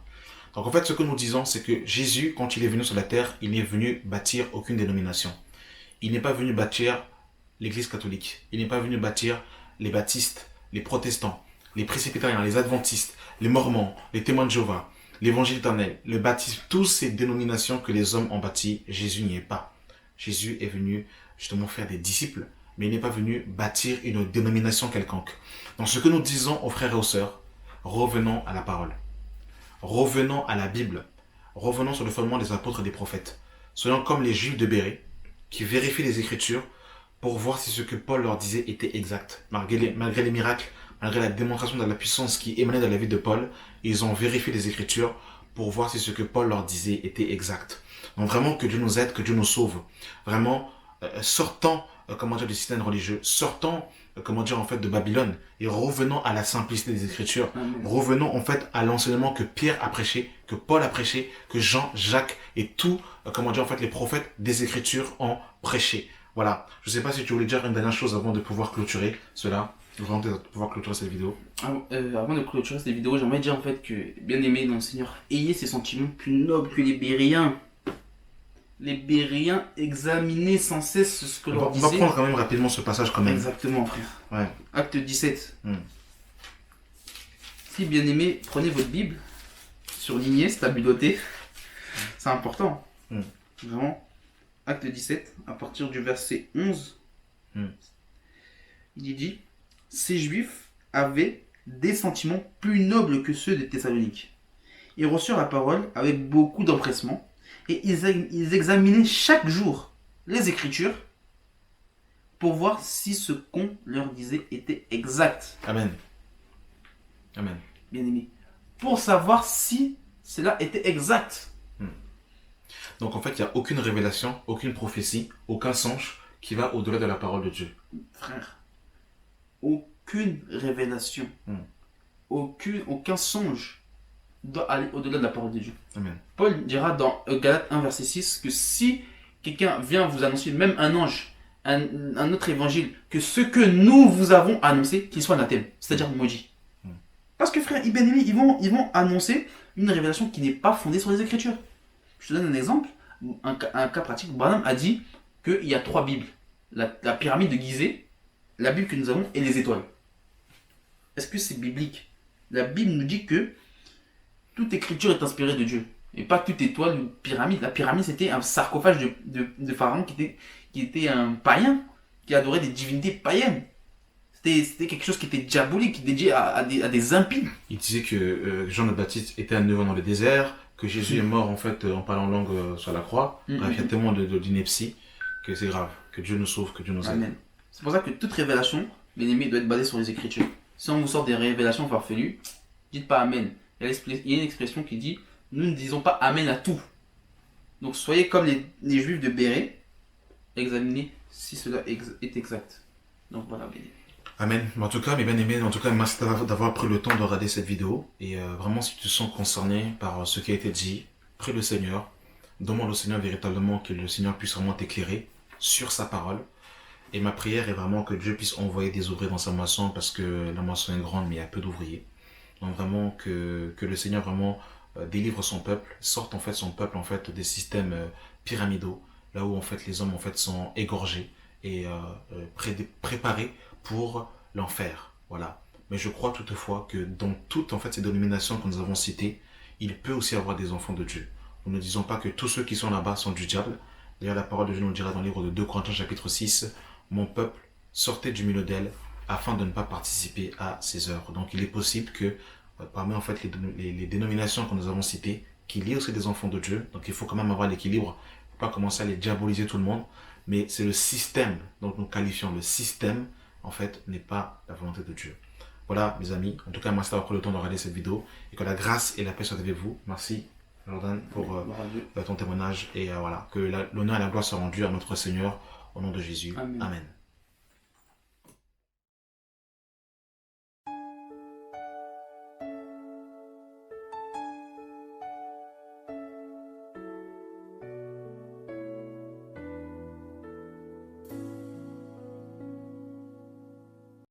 S2: Donc en fait, ce que nous disons, c'est que Jésus, quand il est venu sur la terre, il n'est venu bâtir aucune dénomination. Il n'est pas venu bâtir l'église catholique. Il n'est pas venu bâtir les baptistes, les protestants, les presbytériens, les adventistes, les mormons, les témoins de Jéhovah, l'évangile éternel, le baptisme, toutes ces dénominations que les hommes ont bâties, Jésus n'y est pas. Jésus est venu justement faire des disciples, mais il n'est pas venu bâtir une dénomination quelconque. Donc ce que nous disons aux frères et aux sœurs, revenons à la parole. Revenons à la Bible. Revenons sur le fondement des apôtres et des prophètes. Soyons comme les Juifs de Bérée, qui vérifient les Écritures pour voir si ce que Paul leur disait était exact. Malgré les miracles, malgré la démonstration de la puissance qui émanait de la vie de Paul, ils ont vérifié les Écritures pour voir si ce que Paul leur disait était exact. Donc vraiment que Dieu nous aide, que Dieu nous sauve. Vraiment, sortons du système religieux, sortons en fait de Babylone et revenons à la simplicité des Écritures. Revenons en fait à l'enseignement que Pierre a prêché, que Paul a prêché, que Jean, Jacques et tous en fait les prophètes des Écritures ont prêché. Voilà. Je ne sais pas si tu voulais dire une dernière chose avant de pouvoir clôturer cela. Avant de pouvoir clôturer cette vidéo.
S3: Avant de clôturer cette vidéo, j'aimerais dire en fait que, bien aimé dans le Seigneur, ayez ces sentiments plus nobles que les Béréens. Les Béréens examinaient sans cesse ce que leur disait.
S2: On va prendre quand même rapidement ce passage quand même.
S3: Exactement, frère.
S2: Ouais.
S3: Acte 17. Si, bien aimé, prenez votre Bible, surlignez, stabiloté. C'est important. Vraiment. Acte 17, à partir du verset 11. Il dit, ces Juifs avaient des sentiments plus nobles que ceux des Thessaloniques. Ils reçurent la parole avec beaucoup d'empressement et ils examinaient chaque jour les Écritures pour voir si ce qu'on leur disait était exact.
S2: Amen. Amen.
S3: Bien aimé. Pour savoir si cela était exact.
S2: Donc en fait, il n'y a aucune révélation, aucune prophétie, aucun songe qui va au-delà de la parole de Dieu.
S3: Frère, aucune révélation, aucun songe doit aller au-delà de la parole de Dieu.
S2: Amen.
S3: Paul dira dans Galates 1 verset 6 que si quelqu'un vient vous annoncer, même un ange, un autre évangile, que ce que nous vous avons annoncé, qu'il soit anathème, c'est-à-dire maudit. Parce que frère, bien aimé, ils vont annoncer une révélation qui n'est pas fondée sur les Écritures. Je te donne un exemple, un cas pratique. Branham a dit qu'il y a 3 Bibles. La pyramide de Gizeh, la Bible que nous avons et les étoiles. Est-ce que c'est biblique? La Bible nous dit que toute écriture est inspirée de Dieu. Et pas toute étoile ou pyramide. La pyramide, c'était un sarcophage de Pharaon qui était un païen, qui adorait des divinités païennes. C'était quelque chose qui était diabolique, dédié à des impies.
S2: Il disait que Jean le Baptiste était à 9 ans dans le désert, que Jésus est mort en fait en parlant langue sur la croix. Bref, il y a tellement d'ineptie que c'est grave. Que Dieu nous sauve, que Dieu nous aide.
S3: Amen. C'est pour ça que toute révélation, bien aimé, doit être basée sur les Écritures. Si on vous sort des révélations farfelues, dites pas Amen. Il y a une expression qui dit nous ne disons pas Amen à tout. Donc soyez comme les Juifs de Bérée, examinez si cela est exact. Donc voilà, bien aimé.
S2: Amen. En tout cas, mes bien-aimés, merci d'avoir pris le temps de regarder cette vidéo. Et vraiment, si tu te sens concerné par ce qui a été dit, prie le Seigneur. Demande au Seigneur véritablement que le Seigneur puisse vraiment t'éclairer sur sa parole. Et ma prière est vraiment que Dieu puisse envoyer des ouvriers dans sa moisson, parce que la moisson est grande, mais il y a peu d'ouvriers. Donc vraiment que le Seigneur vraiment délivre son peuple, sorte en fait son peuple en fait des systèmes pyramidaux, là où en fait les hommes en fait sont égorgés et préparés pour l'enfer. Voilà. Mais je crois toutefois que dans toutes en fait ces dénominations que nous avons citées, il peut aussi avoir des enfants de Dieu. Nous ne disons pas que tous ceux qui sont là-bas sont du diable. D'ailleurs, la parole de Dieu nous dira dans le livre de 2 Corinthiens chapitre 6, « Mon peuple, sortez du milieu d'elle, afin de ne pas participer à ses œuvres. » Donc il est possible que parmi en fait les dénominations que nous avons citées, qu'il y ait aussi des enfants de Dieu. Donc il faut quand même avoir l'équilibre. Il ne faut pas commencer à les diaboliser tout le monde. Mais c'est le système dont nous qualifions. Le système, en fait, n'est pas la volonté de Dieu. Voilà, mes amis. En tout cas, merci d'avoir pris le temps de regarder cette vidéo. Et que la grâce et la paix soient avec vous. Merci, Jordan, pour ton témoignage. Et voilà, que l'honneur et la gloire soient rendus à notre Seigneur. Au nom de Jésus.
S3: Amen.
S2: Amen.